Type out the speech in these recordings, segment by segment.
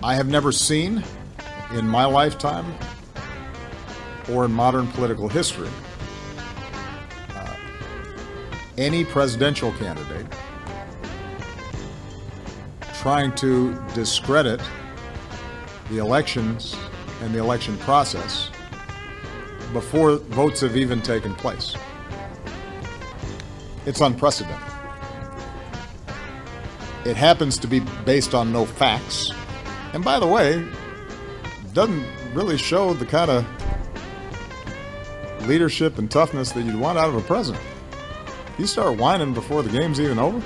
I have never seen in my lifetime or in modern political history any presidential candidate trying to discredit the elections and the election process before votes have even taken place. It's unprecedented. It happens to be based on no facts. And by the way, doesn't really show the kind of leadership and toughness that you'd want out of a president. You start whining before the game's even over.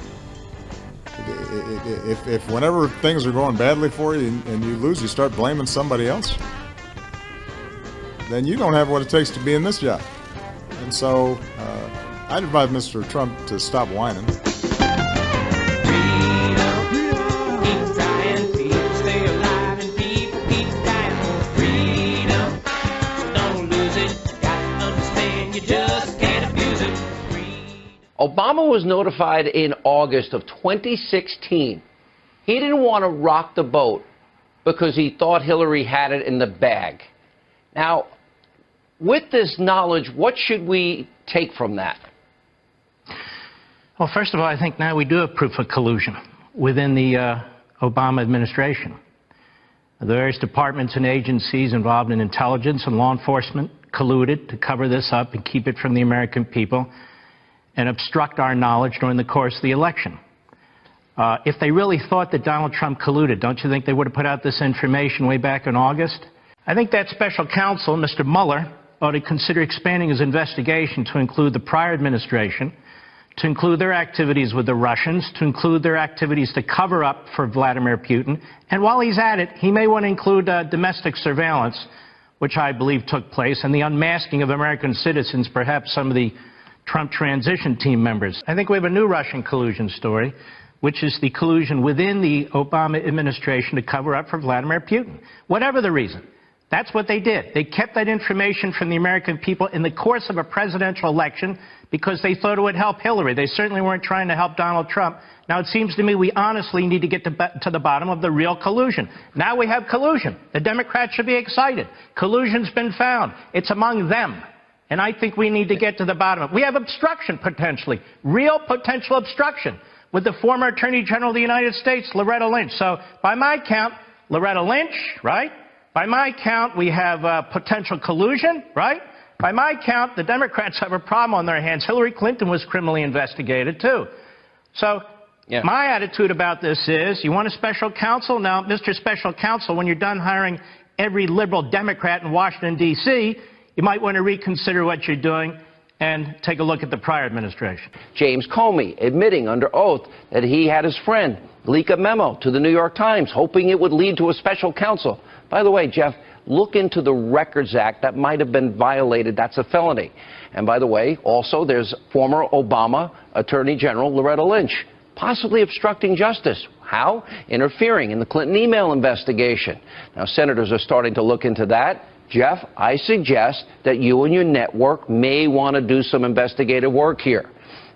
If whenever things are going badly for you and you lose, you start blaming somebody else, then you don't have what it takes to be in this job. And so I'd advise Mr. Trump to stop whining. Obama was notified in August of 2016. He didn't want to rock the boat because he thought Hillary had it in the bag. Now, with this knowledge, what should we take from that? Well, first of all, I think now we do have proof of collusion within the Obama administration. The various departments and agencies involved in intelligence and law enforcement colluded to cover this up and keep it from the American people and obstruct our knowledge during the course of the election. If they really thought that Donald Trump colluded, don't you think they would have put out this information way back in August? I think that special counsel, Mr. Mueller, ought to consider expanding his investigation to include the prior administration, to include their activities with the Russians, to include their activities to cover up for Vladimir Putin. And while he's at it, he may want to include domestic surveillance, which I believe took place, and the unmasking of American citizens, perhaps some of the Trump transition team members. I think we have a new Russian collusion story, which is the collusion within the Obama administration to cover up for Vladimir Putin. Whatever the reason, that's what they did. They kept that information from the American people in the course of a presidential election because they thought it would help Hillary. They certainly weren't trying to help Donald Trump. Now, it seems to me we honestly need to get to the bottom of the real collusion. Now we have collusion. The Democrats should be excited. Collusion's been found. It's among them. And I think we need to get to the bottom of it. We have obstruction, potentially, real potential obstruction, with the former Attorney General of the United States, Loretta Lynch. So by my count, Loretta Lynch, right? By my count, we have potential collusion, right? By my count, the Democrats have a problem on their hands. Hillary Clinton was criminally investigated, too. So my attitude about this is, you want a special counsel? Now, Mr. Special Counsel, when you're done hiring every liberal Democrat in Washington, D.C., you might want to reconsider what you're doing and take a look at the prior administration. James Comey admitting under oath that he had his friend leak a memo to the New York Times, hoping it would lead to a special counsel. By the way, Jeff, look into the Records Act. That might have been violated. That's a felony. And by the way, also there's former Obama Attorney General Loretta Lynch, possibly obstructing justice. How? Interfering in the Clinton email investigation. Now, senators are starting to look into that. Jeff, I suggest that you and your network may want to do some investigative work here.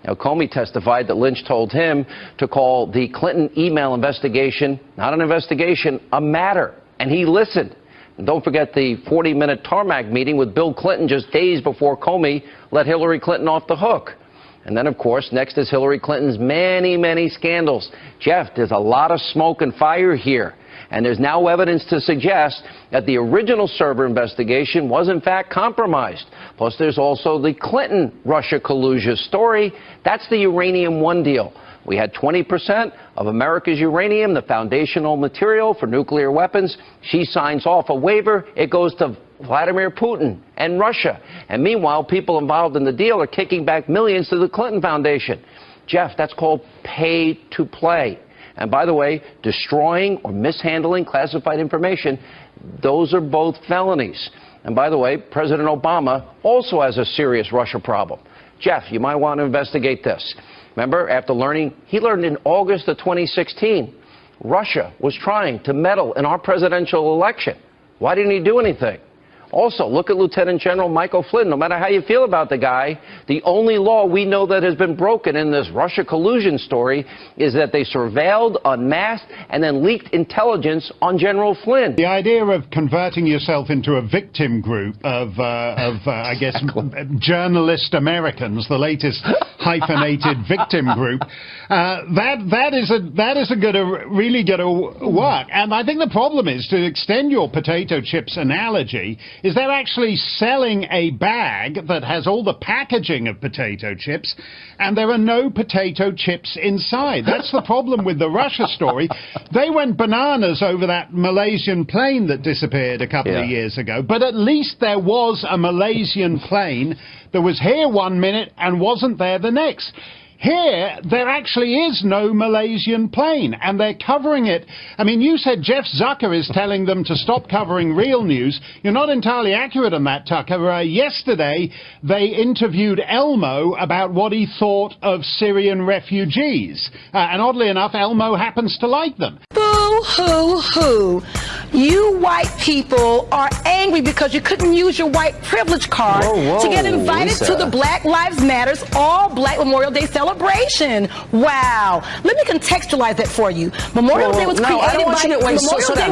Now, Comey testified that Lynch told him to call the Clinton email investigation, not an investigation, a matter. And he listened. And don't forget the 40-minute tarmac meeting with Bill Clinton just days before Comey let Hillary Clinton off the hook. And then, of course, next is Hillary Clinton's many, many scandals. Jeff, there's a lot of smoke and fire here. And there's now evidence to suggest that the original server investigation was, in fact, compromised. Plus, there's also the Clinton-Russia collusion story. That's the Uranium One deal. We had 20% of America's uranium, the foundational material for nuclear weapons. She signs off a waiver. It goes to Vladimir Putin and Russia. And meanwhile, people involved in the deal are kicking back millions to the Clinton Foundation. Jeff, that's called pay to play. And by the way, destroying or mishandling classified information, those are both felonies. And by the way, President Obama also has a serious Russia problem. Jeff, you might want to investigate this. Remember, after he learned in August of 2016, Russia was trying to meddle in our presidential election. Why didn't he do anything? Also, look at Lieutenant General Michael Flynn. No matter how you feel about the guy, the only law we know that has been broken in this Russia collusion story is that they surveilled, unmasked, and then leaked intelligence on General Flynn. The idea of converting yourself into a victim group of I guess, journalist Americans, the latest hyphenated victim group, that isn't going to really going to work. And I think the problem is, to extend your potato chips analogy, is they're actually selling a bag that has all the packaging of potato chips, and there are no potato chips inside. That's the problem with the Russia story. They went bananas over that Malaysian plane that disappeared a couple of years ago, but at least there was a Malaysian plane that was here 1 minute and wasn't there the next. Here, there actually is no Malaysian plane, and they're covering it. I mean, you said Jeff Zucker is telling them to stop covering real news. You're not entirely accurate on that, Tucker. Yesterday, they interviewed Elmo about what he thought of Syrian refugees. And oddly enough, Elmo happens to like them. Boo-hoo-hoo. You white people are angry because you couldn't use your white privilege card to get invited to the Black Lives Matters All-Black Memorial Day celebration. Wow. Let me contextualize that for you. Memorial Day was created by...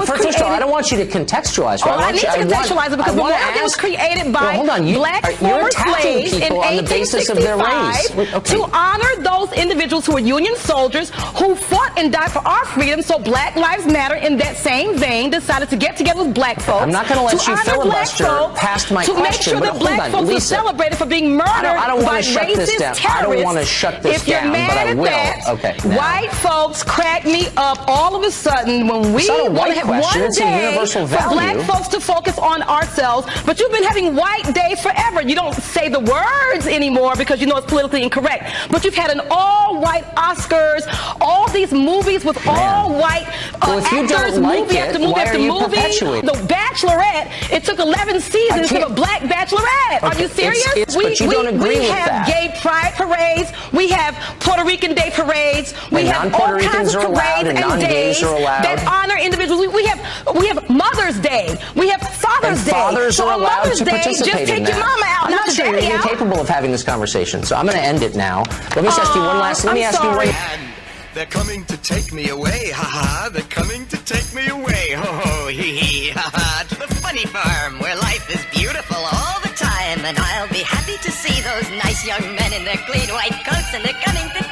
First of all, I don't want you to contextualize. I need to contextualize it because Memorial Day was created by black former slaves in 1865 to honor those individuals who were Union soldiers who fought and died for our freedom. So Black Lives Matter, in that same vein, decided to get together with black folks. I'm not going to let you filibuster past my question. To make sure that black folks were celebrated for being murdered by racist terrorists. I don't want to shut this down, but I will. Okay. White folks crack me up all of a sudden when we want to have one day for black folks to focus on ourselves. But you've been having White Day forever. You don't say the words anymore because you know it's politically incorrect. But you've had an all-white Oscars, all these movies with all-white actors, movie after movie after movie. The Bachelorette, it took 11 seasons to have a black Bachelorette. Are you serious? But you don't agree with We have that. gay pride parades. We have Puerto Rican Day parades. We have all kinds of parades and days that honor individuals. We have Mother's Day. We have Father's Day. Fathers are allowed to participate in that. just take your mama out, I'm not sure you're even capable of having this conversation, so I'm going to end it now. Let me just ask you one last. Let me ask you one. They're coming to take me away, ha-ha. They're coming to take me away, ho-ho, hee-hee, ha-ha. To the funny farm where life is beautiful all the time. And I'll be happy to see those nice young men in their clean white coats, and they're coming to